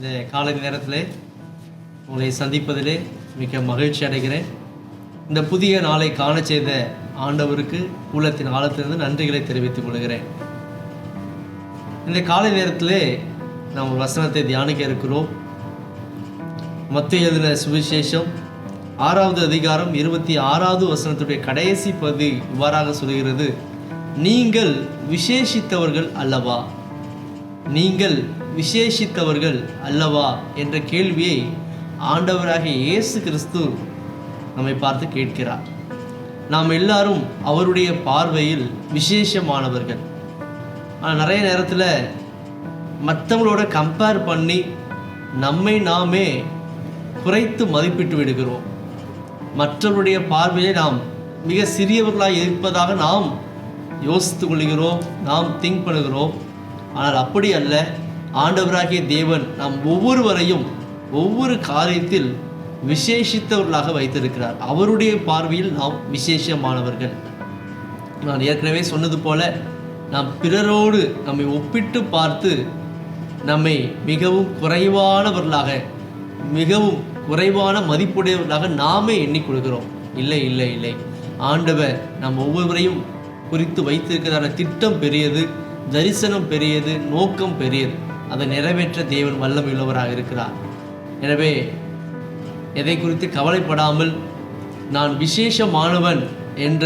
இந்த காலை நேரத்தில் உங்களை சந்திப்பதிலே மிக மகிழ்ச்சி அடைகிறேன். இந்த புதிய நாளை காண செய்த ஆண்டவருக்கு உள்ளத்தின் ஆழத்திலிருந்து நன்றிகளை தெரிவித்துக் கொள்கிறேன். இந்த காலை நேரத்திலே நாம் ஒரு வசனத்தை தியானிக்க இருக்கிறோம். மத்தேயு எழுதின சுவிசேஷம் 6வது அதிகாரம் 26வது வசனத்துடைய கடைசி பகுதி இவ்வாறாக சொல்கிறது: நீங்கள் விசேஷித்தவர்கள் அல்லவா, நீங்கள் விசேஷித்தவர்கள் அல்லவா என்ற கேள்வியை ஆண்டவராகிய இயேசு கிறிஸ்து நம்மை பார்த்து கேட்கிறார். நாம் எல்லாரும் அவருடைய பார்வையில் விசேஷமானவர்கள். ஆனால் நிறைய நேரத்தில் மற்றவங்களோட கம்பேர் பண்ணி நம்மை நாமே குறைத்து மதிப்பிட்டு விடுகிறோம். மற்றவருடைய பார்வையை நாம் மிக சிறியவர்களாக இருப்பதாக நாம் யோசித்து கொள்கிறோம், நாம் திங்க் பண்ணுகிறோம். ஆனால் அப்படி அல்ல. ஆண்டவராகிய தேவன் நாம் ஒவ்வொருவரையும் ஒவ்வொரு காரியத்தில் விசேஷித்தவர்களாக வைத்திருக்கிறார். அவருடைய பார்வையில் நாம் விசேஷமானவர்கள். நான் ஏற்கனவே சொன்னது போல நாம் பிறரோடு நம்மை ஒப்பிட்டு பார்த்து நம்மை மிகவும் குறைவானவர்களாக, மிகவும் குறைவான மதிப்புடையவர்களாக நாமே எண்ணிக்கொள்கிறோம். இல்லை இல்லை இல்லை, ஆண்டவர் நம் ஒவ்வொருவரையும் குறித்து வைத்திருக்கிறதான திட்டம் பெரியது, தரிசனம் பெரியது, நோக்கம் பெரியது. அதை நிறைவேற்ற தேவன் வல்லமை உள்ளவராக இருக்கிறார். எனவே எதை குறித்து கவலைப்படாமல் நான் விசேஷமானவன் என்ற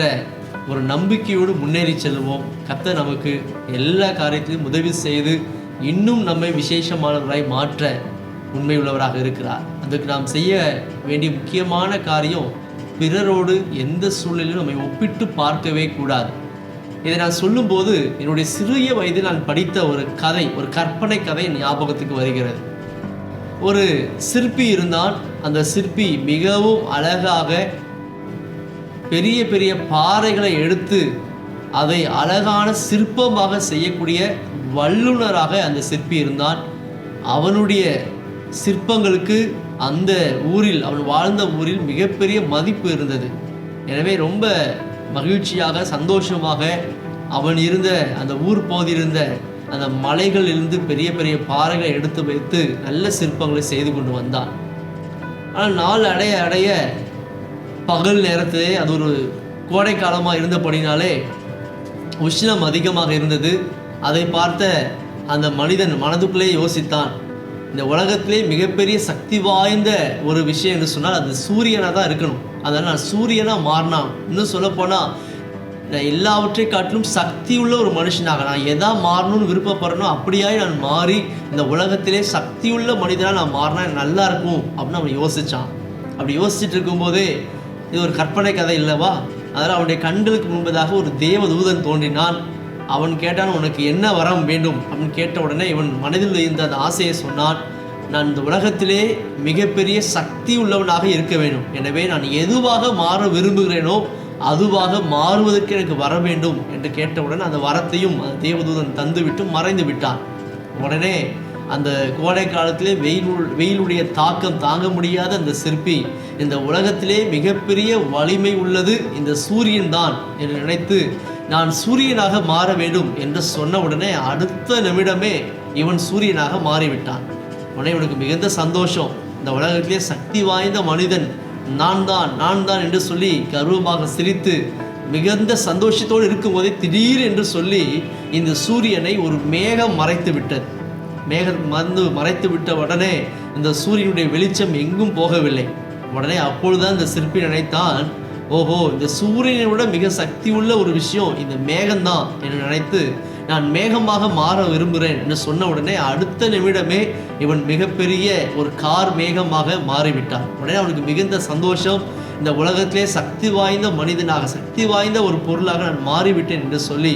ஒரு நம்பிக்கையோடு முன்னேறி செல்வோம். கர்த்தர் நமக்கு எல்லா காரியத்திலும் உதவி செய்து இன்னும் நம்மை விசேஷமானவராய் மாற்ற உண்மை உள்ளவராக இருக்கிறார். அதுக்கு நாம் செய்ய வேண்டிய முக்கியமான காரியம், பிறரோடு எந்த சூழ்நிலையிலும் நம்மை ஒப்பிட்டு பார்க்கவே கூடாது. இதை நான் சொல்லும்போது என்னுடைய சிறிய வயதில் நான் படித்த ஒரு கதை, ஒரு கற்பனை கதை ஞாபகத்துக்கு வருகிறது. ஒரு சிற்பி இருந்தான். அந்த சிற்பி மிகவும் அழகாக பெரிய பெரிய பாறைகளை எடுத்து அதை அழகான சிற்பமாக செய்யக்கூடிய வல்லுநராக அந்த சிற்பி இருந்தான். அவனுடைய சிற்பங்களுக்கு அந்த ஊரில், அவன் வாழ்ந்த ஊரில் மிகப்பெரிய மதிப்பு இருந்தது. எனவே ரொம்ப மகிழ்ச்சியாக, சந்தோஷமாக அவன் இருந்த அந்த ஊர் பகுதியிருந்த அந்த மலைகளிலிருந்து பெரிய பெரிய பாறைகளை எடுத்து வைத்து நல்ல சிற்பங்களை செய்து கொண்டு வந்தான். ஆனால் நாள் அடைய அடைய பகல் நேரத்திலே, அது ஒரு கோடை காலமாக இருந்தபடினாலே உஷ்ணம் அதிகமாக இருந்தது. அதை பார்த்த அந்த மனிதன் மனதுக்குள்ளே யோசித்தான், இந்த உலகத்திலே மிகப்பெரிய சக்தி வாய்ந்த ஒரு விஷயம் என்று சொன்னால் அது சூரியனாக தான் இருக்கணும். அதனால் நான் சூரியனாக மாறினான். இன்னும் சொல்லப்போனால் நான் எல்லாவற்றை காட்டிலும் சக்தி உள்ள ஒரு மனுஷனாக, நான் எதா மாறணும்னு விருப்பப்படுறனோ அப்படியாய் நான் மாறி இந்த உலகத்திலே சக்தியுள்ள மனிதனாக நான் மாறினா நல்லா இருக்கும் அப்படின்னு அவன் யோசித்தான். அப்படி யோசிச்சுட்டு இருக்கும்போதே, இது ஒரு கற்பனை கதை இல்லவா, அதனால் அவனுடைய கண்களுக்கு முன்பதாக ஒரு தேவதூதன் தோன்றினான். அவன் கேட்டான், உனக்கு என்ன வரம் வேண்டும் அப்படின்னு கேட்ட உடனே இவன் மனதில் இருந்த அந்த ஆசையை சொன்னான். நான் இந்த உலகத்திலே மிகப்பெரிய சக்தி உள்ளவனாக இருக்க வேண்டும். எனவே நான் எதுவாக மாற விரும்புகிறேனோ அதுவாக மாறுவதற்கு எனக்கு வர வேண்டும் என்று கேட்டவுடன் அந்த வரத்தையும் அந்த தேவதூதன் தந்துவிட்டு மறைந்து விட்டான். உடனே அந்த கோடை காலத்திலே வெயிலுடைய தாக்கம் தாங்க முடியாத அந்த சிற்பி, இந்த உலகத்திலே மிகப்பெரிய வலிமை உள்ளது இந்த சூரியன் தான் என்று நினைத்து நான் சூரியனாக மாற வேண்டும் என்று சொன்ன உடனே அடுத்த நிமிடமே இவன் சூரியனாக மாறிவிட்டான். உடனே இவனுக்கு மிகுந்த சந்தோஷம். இந்த உலகத்திலே சக்தி வாய்ந்த மனிதன் நான் தான் என்று சொல்லி கர்வமாக சிரித்து மிகுந்த சந்தோஷத்தோடு இருக்கும்போதே திடீர் என்று சொல்லி இந்த சூரியனை ஒரு மேகம் மறைத்து விட்டது. மேகம் மறைத்து விட்ட உடனே இந்த சூரியனுடைய வெளிச்சம் எங்கும் போகவில்லை. உடனே அப்பொழுதுதான் இந்த சிற்பி நினைத்தான், ஓஹோ, இந்த சூரியனை விட மிக சக்தி உள்ள ஒரு விஷயம் இந்த மேகம்தான் என்று நினைத்து நான் மேகமாக மாற விரும்புகிறேன் என்று சொன்ன உடனே அடுத்த நிமிடமே இவன் மிகப்பெரிய ஒரு கார் மேகமாக மாறிவிட்டான். உடனே அவனுக்கு மிகுந்த சந்தோஷம். இந்த உலகத்திலே சக்தி வாய்ந்த மனிதனாக, சக்தி வாய்ந்த ஒரு பொருளாக நான் மாறிவிட்டேன் என்று சொல்லி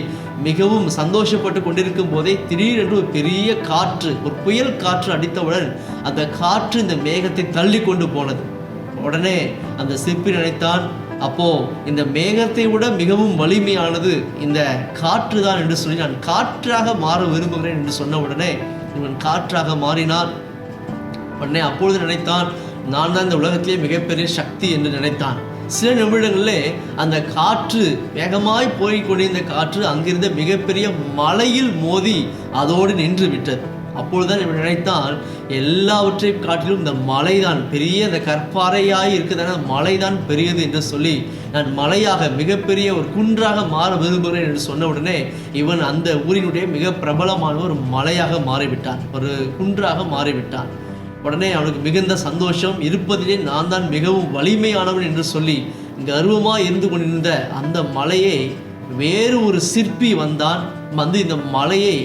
மிகவும் சந்தோஷப்பட்டு கொண்டிருக்கும் போதே திடீரென்று ஒரு பெரிய காற்று, ஒரு புயல் காற்று அடித்தவுடன் அந்த காற்று இந்த மேகத்தை தள்ளி கொண்டு போனது. உடனே அந்த சிற்பி நினைத்தான், அப்போ இந்த மேகத்தை விட மிகவும் வலிமையானது இந்த காற்று தான் என்று சொல்லி நான் காற்றாக மாற விரும்புகிறேன் என்று சொன்ன உடனே இவன் காற்றாக மாறினான். உடனே அப்பொழுது நினைத்தான், நான் தான் இந்த உலகத்திலே மிகப்பெரிய சக்தி என்று நினைத்தான். சில நிமிடங்களிலே அந்த காற்று வேகமாய் போய்கொண்டிருந்த காற்று அங்கிருந்த மிகப்பெரிய மலையில் மோதி அதோடு நின்று விட்டது. அப்பொழுதுதான் இவன் நினைத்தான், எல்லாவற்றையும் காட்டிலும் இந்த மலைதான் பெரிய, இந்த கற்பாறையாய் இருக்குதான மலைதான் பெரியது என்று சொல்லி, நான் மலையாக மிகப்பெரிய ஒரு குன்றாக மாற விரும்புகிறேன் என்று சொன்ன உடனே இவன் அந்த ஊரினுடைய மிக பிரபலமான ஒரு மலையாக மாறிவிட்டான், ஒரு குன்றாக மாறிவிட்டான். உடனே அவனுக்கு மிகுந்த சந்தோஷம், இருப்பதிலே நான் தான் மிகவும் வலிமையானவன் என்று சொல்லி கர்வமாக இருந்து கொண்டிருந்த அந்த மலையை வேறு ஒரு சிற்பி வந்தான். வந்து இந்த மலையை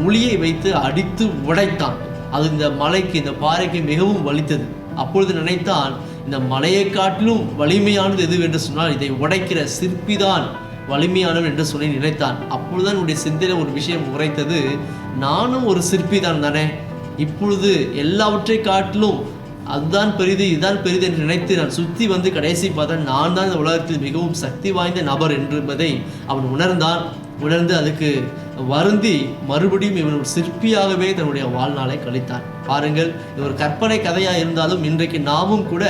உளியை வைத்து அடித்து உடைத்தான். அது இந்த மலைக்கு, இந்த பாறைக்கு மிகவும் வலித்தது. அப்பொழுது நினைத்தான், இந்த மலையை காட்டிலும் வலிமையானது எது என்று சொன்னால் இதை உடைக்கிற சிற்பிதான் வலிமையானவன் என்று சொல்லி நினைத்தான். அப்பொழுதுதான் என்னுடைய சிந்தையில் ஒரு விஷயம் உரைத்தது, நானும் ஒரு சிற்பி தான் தானே, இப்பொழுது எல்லாவற்றை காட்டிலும் அதுதான் பெரிது, இதுதான் பெரிது என்று நினைத்து நான் சுற்றி வந்து கடைசி பார்த்தா நான் தான் இந்த உலகத்தில் மிகவும் சக்தி வாய்ந்த நபர் என்பதை அவன் உணர்ந்தான். உணர்ந்து அதுக்கு வருந்தி மறுபடியும் இவன் ஒரு சிற்பியாகவே தன்னுடைய வாழ்நாளை கழித்தான். பாருங்கள், இது ஒரு கற்பனை கதையாக இருந்தாலும் இன்றைக்கு நாமும் கூட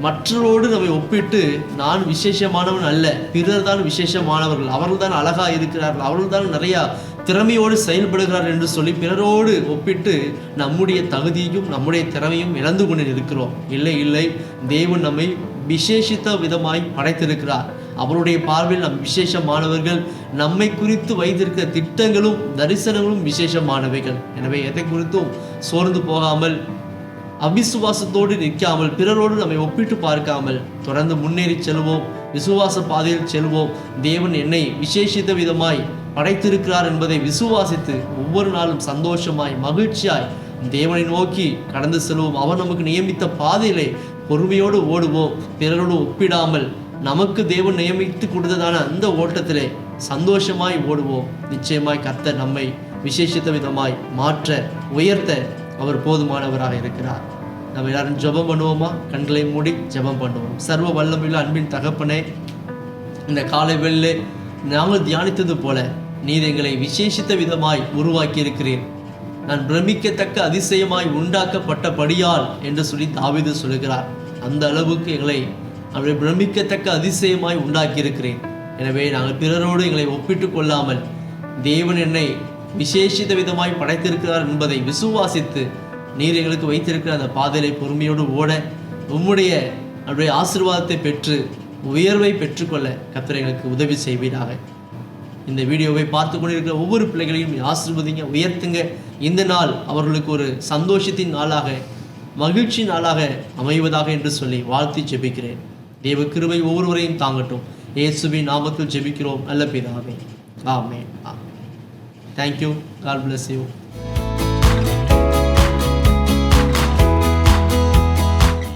மற்றவரோடு நம்மை ஒப்பிட்டு நான் விசேஷமானவன் அல்ல, பிறர் தான் விசேஷமானவர்கள், அவர்கள் தான் அழகாக இருக்கிறார்கள், அவர்கள் தான் நிறையா திறமையோடு செயல்படுகிறார் என்று சொல்லி பிறரோடு ஒப்பிட்டு நம்முடைய தகுதியும் நம்முடைய திறமையும் இழந்து கொண்டு இருக்கிறோம். இல்லை இல்லை, தேவன் நம்மை விசேஷித்த விதமாய் படைத்திருக்கிறார். அவருடைய பார்வையில் நம் விசேஷமானவர்கள். நம்மை குறித்து வைத்திருக்கிற திட்டங்களும் தரிசனங்களும் விசேஷமானவைகள். எனவே எதை குறித்தும் சோர்ந்து போகாமல், அவிசுவாசத்தோடு நிற்காமல், பிறரோடு நம்மை ஒப்பிட்டு பார்க்காமல் தொடர்ந்து முன்னேறி செல்வோம். விசுவாச பாதையில் செல்வோம். தேவன் என்னை விசேஷித்த விதமாய் படைத்திருக்கிறார் என்பதை விசுவாசித்து ஒவ்வொரு நாளும் சந்தோஷமாய் மகிழ்ச்சியாய் தேவனை நோக்கி கடந்து செல்வோம். அவர் நமக்கு நியமித்த பாதையிலே பொறுமையோடு ஓடுவோம். பிறரோடு ஒப்பிடாமல் நமக்கு தேவன் நியமித்து கொடுத்ததான அந்த ஓட்டத்திலே சந்தோஷமாய் ஓடுவோம். நிச்சயமாய் கர்த்தர் நம்மை விசேஷித்த விதமாய் மாற்ற, உயர்த்த அவர் போதுமானவராக இருக்கிறார். நம்ம எல்லாரும் ஜெபம் பண்ணுவோமா? கண்களை மூடி ஜெபம் பண்ணுவோம். சர்வ வல்லமையுள்ள அன்பின் தகப்பனே, இந்த காலை வேளையிலே நாங்கள் தியானித்தது போல நீர் எங்களை விசேஷித்த விதமாய் உருவாக்கி இருக்கிறீர். நான் பிரமிக்கத்தக்க அதிசயமாய் உண்டாக்கப்பட்டபடியால் என்று சொல்லி தாவீது சொல்கிறார். அந்த அளவுக்கு எங்களை அவரை பிரமிக்கத்தக்க அதிசயமாய் உண்டாக்கி இருக்கிறேன். எனவே நாங்கள் பிறரோடு எங்களை ஒப்பிட்டு கொள்ளாமல் தேவன் என்னை விசேஷித்த விதமாய் படைத்திருக்கிறார் என்பதை விசுவாசித்து நீர் எங்களுக்கு வைத்திருக்கிற அந்த பாதையை பொறுமையோடு ஓட, உம்முடைய அவருடைய ஆசீர்வாதத்தை பெற்று உயர்வை பெற்றுக்கொள்ள கர்த்தர் எங்களுக்கு உதவி செய்வீராக. இந்த வீடியோவை பார்த்து கொண்டிருக்கிற ஒவ்வொரு பிள்ளைகளையும் ஆசீர்வதிங்க, உயர்த்துங்க. இந்த நாள் அவர்களுக்கு ஒரு சந்தோஷத்தின் நாளாக, மகிழ்ச்சி நாளாக அமைவதாக என்று சொல்லி வாழ்த்தி ஜெபிக்கிறேன். தேவ கிருபை ஒவ்வொருவரையும் தாங்கட்டும். இயேசுவின் நாமத்தில் ஜெபிக்கிறோம் நல்ல பிதாவே. ஆமென். தேங்க்யூ. God bless you.